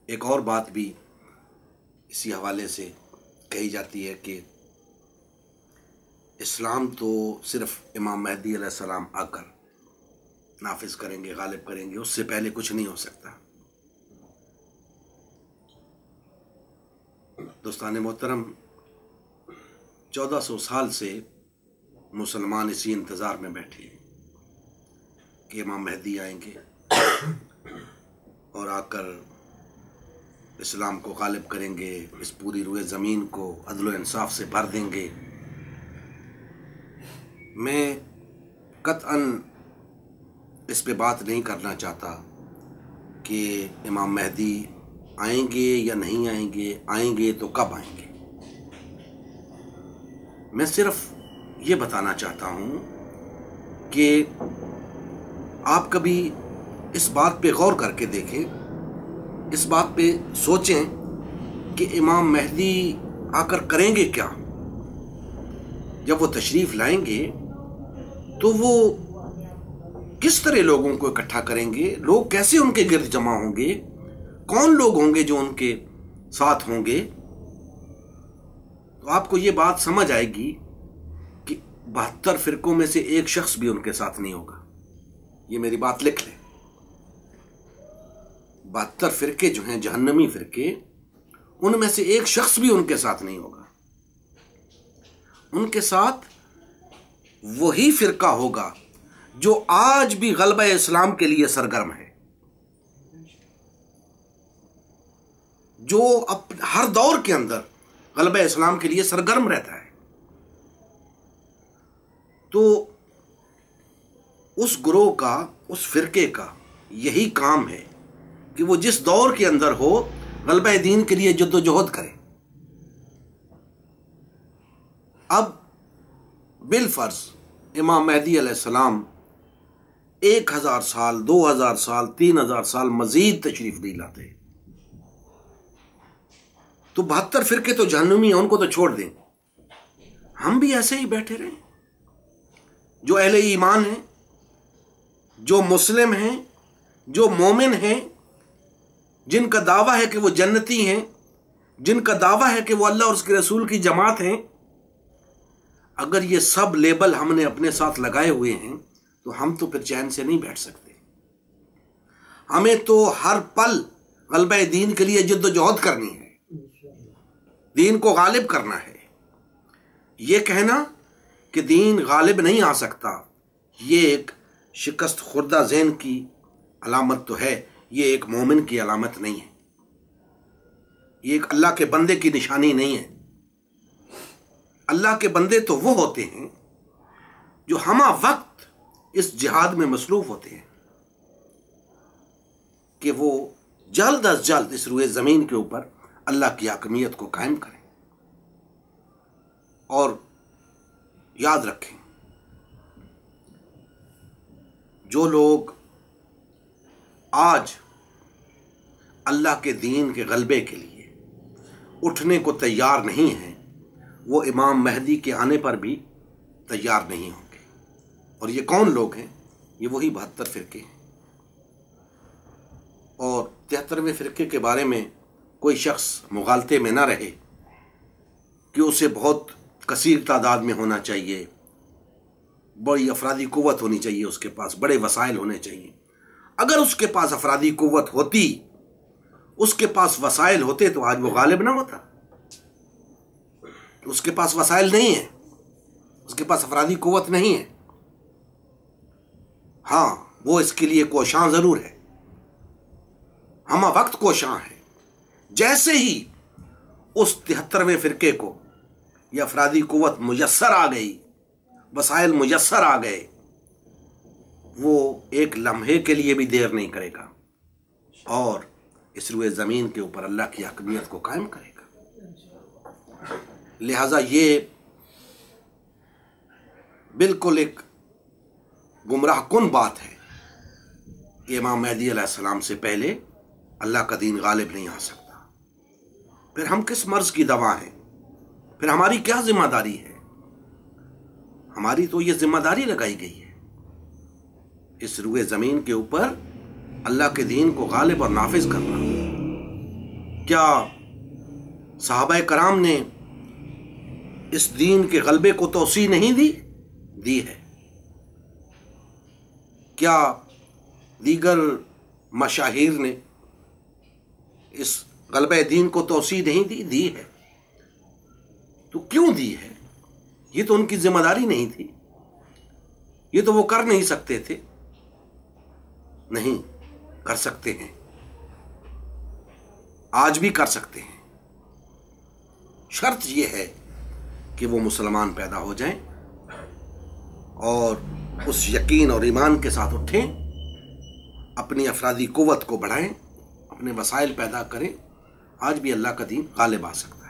ایک اور بات بھی اسی حوالے سے کہی جاتی ہے کہ اسلام تو صرف امام مہدی علیہ السلام آ کر نافذ کریں گے، غالب کریں گے، اس سے پہلے کچھ نہیں ہو سکتا۔ دوستان محترم، 1400 سال سے مسلمان اسی انتظار میں بیٹھے ہیں کہ امام مہدی آئیں گے اور آ کر اسلام کو غالب کریں گے، اس پوری روئے زمین کو عدل و انصاف سے بھر دیں گے۔ میں قطعاً اس پہ بات نہیں کرنا چاہتا کہ امام مہدی آئیں گے یا نہیں آئیں گے تو کب آئیں گے۔ میں صرف یہ بتانا چاہتا ہوں کہ آپ کبھی اس بات پہ غور کر کے دیکھیں، اس بات پہ سوچیں کہ امام مہدی آ کر کریں گے کیا۔ جب وہ تشریف لائیں گے تو وہ کس طرح لوگوں کو اکٹھا کریں گے، لوگ کیسے ان کے گرد جمع ہوں گے، کون لوگ ہوں گے جو ان کے ساتھ ہوں گے، تو آپ کو یہ بات سمجھ آئے گی کہ 72 فرقوں میں سے ایک شخص بھی ان کے ساتھ نہیں ہوگا۔ یہ میری بات لکھ لیں، 72 فرقے جو ہیں جہنمی فرقے، ان میں سے ایک شخص بھی ان کے ساتھ نہیں ہوگا۔ ان کے ساتھ وہی فرقہ ہوگا جو آج بھی غلبہ اسلام کے لیے سرگرم ہے، جو ہر دور کے اندر غلبہ اسلام کے لیے سرگرم رہتا ہے۔ تو اس گروہ کا، اس فرقے کا یہی کام ہے کہ وہ جس دور کے اندر ہو غلبہ دین کے لیے جد و جہد کرے۔ اب بالفرض امام مہدی علیہ السلام 1000 سال، 2000 سال، 3000 سال مزید تشریف نہیں لاتے تو 72 فرقے تو جہنمی ہیں، ان کو تو چھوڑ دیں، ہم بھی ایسے ہی بیٹھے رہیں۔ جو اہل ایمان ہیں، جو مسلم ہیں، جو مومن ہیں، جن کا دعویٰ ہے کہ وہ جنتی ہیں، جن کا دعویٰ ہے کہ وہ اللہ اور اس کے رسول کی جماعت ہیں، اگر یہ سب لیبل ہم نے اپنے ساتھ لگائے ہوئے ہیں تو ہم تو پھر چین سے نہیں بیٹھ سکتے۔ ہمیں تو ہر پل غلبہ دین کے لیے جد و جہد کرنی ہے، دین کو غالب کرنا ہے۔ یہ کہنا کہ دین غالب نہیں آ سکتا، یہ ایک شکست خوردہ ذہن کی علامت تو ہے، یہ ایک مومن کی علامت نہیں ہے، یہ ایک اللہ کے بندے کی نشانی نہیں ہے۔ اللہ کے بندے تو وہ ہوتے ہیں جو ہمہ وقت اس جہاد میں مصروف ہوتے ہیں کہ وہ جلد از جلد اس روئے زمین کے اوپر اللہ کی حاکمیت کو قائم کریں۔ اور یاد رکھیں، جو لوگ آج اللہ کے دین کے غلبے کے لیے اٹھنے کو تیار نہیں ہیں، وہ امام مہدی کے آنے پر بھی تیار نہیں ہوں گے۔ اور یہ کون لوگ ہیں؟ یہ وہی 72 فرقے ہیں۔ اور 73ویں فرقے کے بارے میں کوئی شخص مغالطے میں نہ رہے کہ اسے بہت کثیر تعداد میں ہونا چاہیے، بڑی افرادی قوت ہونی چاہیے، اس کے پاس بڑے وسائل ہونے چاہیے۔ اگر اس کے پاس افرادی قوت ہوتی، اس کے پاس وسائل ہوتے تو آج وہ غالب نہ ہوتا۔ اس کے پاس وسائل نہیں ہیں، اس کے پاس افرادی قوت نہیں ہے، ہاں وہ اس کے لیے کوشاں ضرور ہے، ہمہ وقت کوشاں ہے۔ جیسے ہی اس 73ویں فرقے کو یہ افرادی قوت میسر آ گئی، وسائل میسر آ گئے، وہ ایک لمحے کے لیے بھی دیر نہیں کرے گا اور اس روئے زمین کے اوپر اللہ کی حاکمیت کو قائم کرے گا۔ لہذا یہ بالکل ایک گمراہ کن بات ہے کہ امام مہدی علیہ السلام سے پہلے اللہ کا دین غالب نہیں آ سکتا۔ پھر ہم کس مرض کی دوا ہیں؟ پھر ہماری کیا ذمہ داری ہے؟ ہماری تو یہ ذمہ داری لگائی گئی ہے اس روئے زمین کے اوپر اللہ کے دین کو غالب اور نافذ کرنا۔ کیا صحابہ کرام نے اس دین کے غلبے کو توسیع نہیں دی ہے؟ کیا دیگر مشاہیر نے اس غلبہ دین کو توسیع نہیں دی ہے؟ تو کیوں دی ہے؟ یہ تو ان کی ذمہ داری نہیں تھی، یہ تو وہ کر نہیں سکتے تھے؟ نہیں، کر سکتے ہیں، آج بھی کر سکتے ہیں۔ شرط یہ ہے کہ وہ مسلمان پیدا ہو جائیں اور اس یقین اور ایمان کے ساتھ اٹھیں، اپنی افرادی قوت کو بڑھائیں، اپنے وسائل پیدا کریں۔ آج بھی اللہ کا دین غالب آ سکتا ہے۔